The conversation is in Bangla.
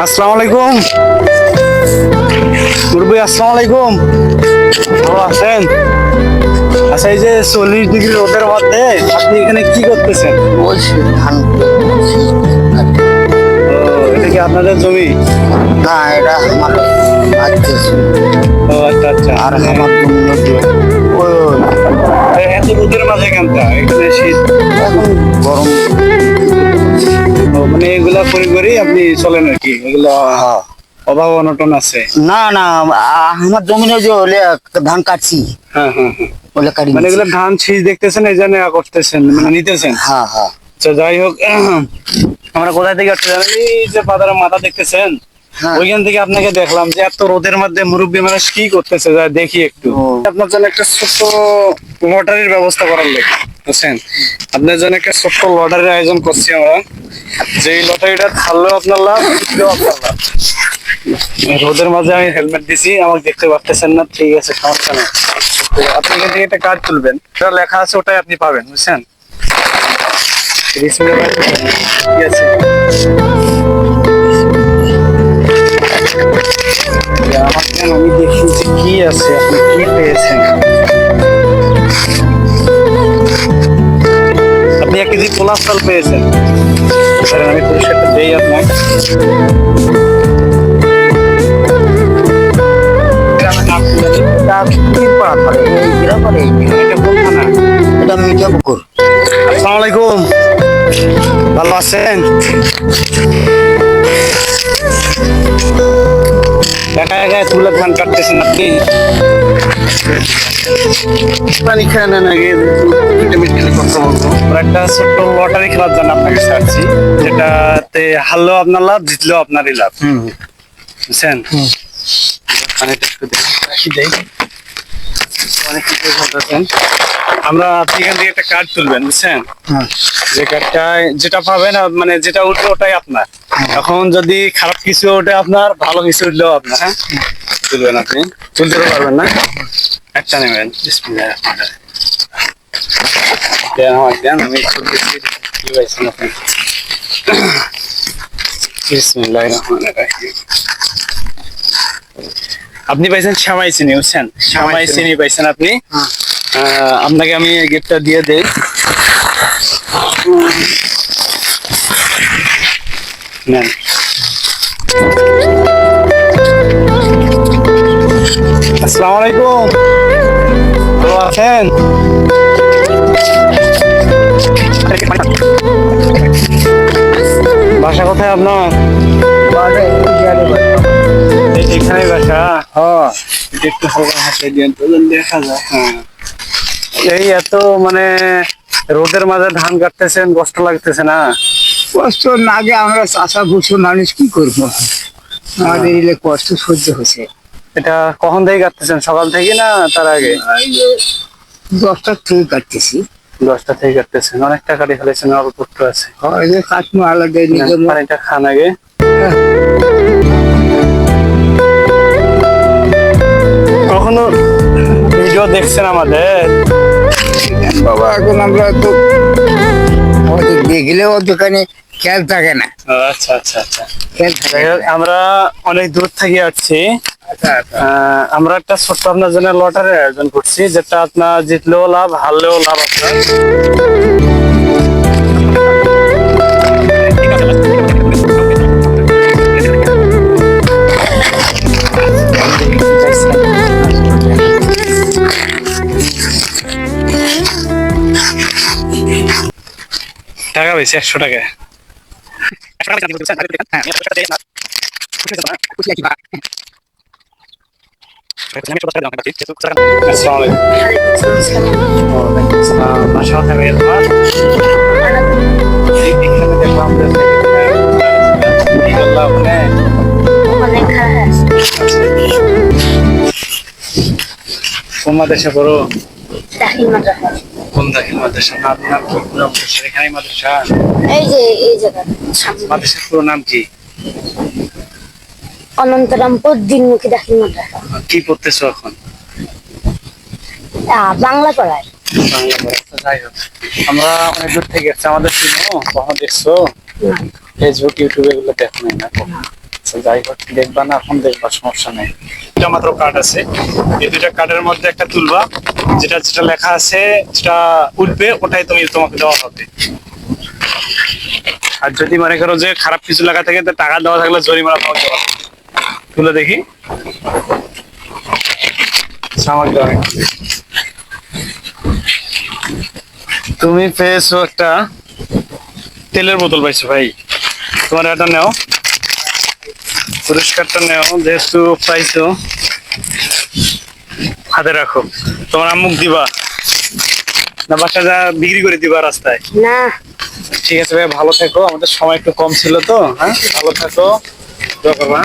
আসসালামু আলাইকুম মুরব্বি, আসসালামু আলাইকুম। ভালো আছেন? আচ্ছা, এই যে 40 ডিগ্রি রোদের মধ্যে আপনি এখানে কি করতেছেন? বলছি ধান এটা কি আপনাদের জমি? না, এটা আমার আত্মীয় ছিল। ও আচ্ছা আচ্ছা। আর আমার জমি এত রোদের মাঝে কেনটা এখানে শীত, এখন গরম। মানে এগুলা করে আপনি চলেন আর কি? এগুলো হ্যাঁ। অভাব অনটন আছে? না না, আমার জমিনে যে হলে ধান কাটছি, হ্যাঁ হ্যাঁ হ্যাঁ। ওলে কাটি মানে নিচ্ছি। এগুলো ধান শীষ দেখতেছেন, এই জন্য করতেছেন, মানে নিতেছেন। হ্যাঁ হ্যাঁ। আচ্ছা, যাই হোক, আমরা কোথায় থেকে আসতে জানেন? এই যে বাজারের মাথা দেখতেছেন, হ্যাঁ। ওইখান থেকে আপনাকে দেখলাম যে এত রোদের মধ্যে মুরব্বী মানুষ কি করতেছে, যা দেখি একটু। ও। আপনার জন্য একটা ছোট্ট লটারির ব্যবস্থা করার লাগে, বুঝছেন? আপনার জন্য একটা ছোট্ট লটারির আয়োজন করছি আমরা। যে লটারিটা থাকলেও আপনার লাভ, জিতলেও আপনার লাভ। রোদের মাঝে আমি হেলমেট দিছি, আমাকে দেখতে পারতেছেন না, ঠিক আছে, সমস্যা নেই। তো আপনি এখান থেকে একটা কার্ড তুলবেন, ওটা লেখা আছে, ওটাই আপনি পাবেন, বুঝছেন? ঠিক আছে। আমি দেখি যে কি আছে, আপনি কি পেয়েছেন। আপনি 1 কেজি পোলাপ চাল পেয়েছেন। আমি পুরস্কারটা দেই আপনাকে। এটা কোন থানা? এটা মিঠাপুকুর। আসসালামু আলাইকুম, ভালো আছেন? একা একা তুলে ধান কাটতেছেন আপনি? পানি খেয়ে নেন আগে, কথা বলবো। একটা ছোট্ট লটারি খেলার জন্য আপনাকে ছাড়ছি, যেটাতে হারলেও আপনার লাভ, জিতলেও আপনারই লাভ, বুঝছেন? পানিটা একটু দেই। অনেক কিছু বলতেছেন। আপনি এখান থেকে একটা কার্ড তুলবেন, বুঝছেন? যে কার্ডটায় যেটা পাবেন, মানে যেটা উঠবে ওটাই আপনার। এখন যদি খারাপ কিছু ওঠে আপনার, ভালো কিছু উঠলেও আপনার। হ্যাঁ, তুলবেন, আপনি তুলতে পারবেন না? একটা নেবেন। বিসমিল্লাহির রহমানির রহিম। দেন, আমি তুলতেছি। কি পাইছেন আপনি? বিসমিল্লাহির রহমানির রহিম। আপনি পাইছেন শ্যামাই চিনি, বুঝছেন? শ্যামাই চিনি পাইছেন আপনি। আপনাকে আমি গিফটটা দিয়ে দেই। নেন। আসসালামু আলাইকুম, ভালো আছেন? বাসা কোথায় আপনার? এখানে বাসা? হ্যাঁ, একটু হালকা হাসে দিন তো, দেখা যায়। হ্যাঁ, এই এত মানে রোদের মাঝে ধান কাটতেছেন, কষ্ট লাগতেছে না? কষ্ট লাগে, আমরা চাষা ভুষো মানুষ কি করবো, আমাদের এলে কষ্ট সহ্য হচ্ছে। এটা কখন থেকে কাটতেছেন? সকাল থেকে না তার আগে? 10টার থেকে কাটতেছি। 10টা থেকে কাটতেছেন, অনেকটা কাটি ফেলেছেন, অল্প একটু আছে। কাটনো আলাদা, পানিটা খান আগে। কখনো ভিডিও দেখছেন আমাদের? বাবা, এখন আমরা তো দেখলেও দোকানে খেয়াল থাকে না। আচ্ছা আচ্ছা আচ্ছা। খেয়াল থাকে না। আমরা অনেক দূর থেকে আসছি। আমরা একটা ছোট্ট আপনার জন্য লটারির আয়োজন করছি, যেটা আপনার জিতলেও লাভ, হারলেও লাভ আপনার। টাকা পেয়েছি 100 টাকা। কোন মাদ্রাসা পড়ো? কোন দাখিল মাদ্রাসা? আপনার এখানে মাদ্রাসা? এই যে এই জায়গা মাদ্রাসার পুরো নাম কি? অনন্তরামপুর দিনমুখী দাখিল মাদ্রাসা। কি পড়তেছো এখন? বাংলা পড়ায়। বাংলা পড়া। যাই হোক, আমরা অনেক দূর থেকে এসেছি, আমাদের চিনো? কখনো দেখছো? ফেসবুক, ইউটিউবে এগুলো দেখো না? আচ্ছা যাই হোক, দেখবা না এখন, দেখবা সমস্যা নেই। এটা মাত্র কার্ড আছে, এই দুইটা কার্ডের মধ্যে একটা তুলবা, যেটা যেটা লেখা আছে যেটা উঠবে ওটাই তোমাকে দেওয়া হবে। আর যদি মনে করো যে খারাপ কিছু লেখা থাকে, তো টাকা দেওয়া থাকলে জরিমানা তোমাকে দেওয়া হবে। তুলে দেখি। আচ্ছা, আমাকে দেওয়া নেই। তুমি পেয়েছো একটা তেলের বোতল, পাইছো ভাই। তোমার এটা নেও, পুরস্কারটা নেও, যেহেতু পাইছো হাতে রাখো। তোমার আম্মুক দিবা না বাসা যা বিক্রি করে দিবা রাস্তায়? না, ঠিক আছে ভাই, ভালো থেকো, আমাদের সময় একটু কম ছিল তো। হ্যাঁ, ভালো থাকো, দোয়া করবা।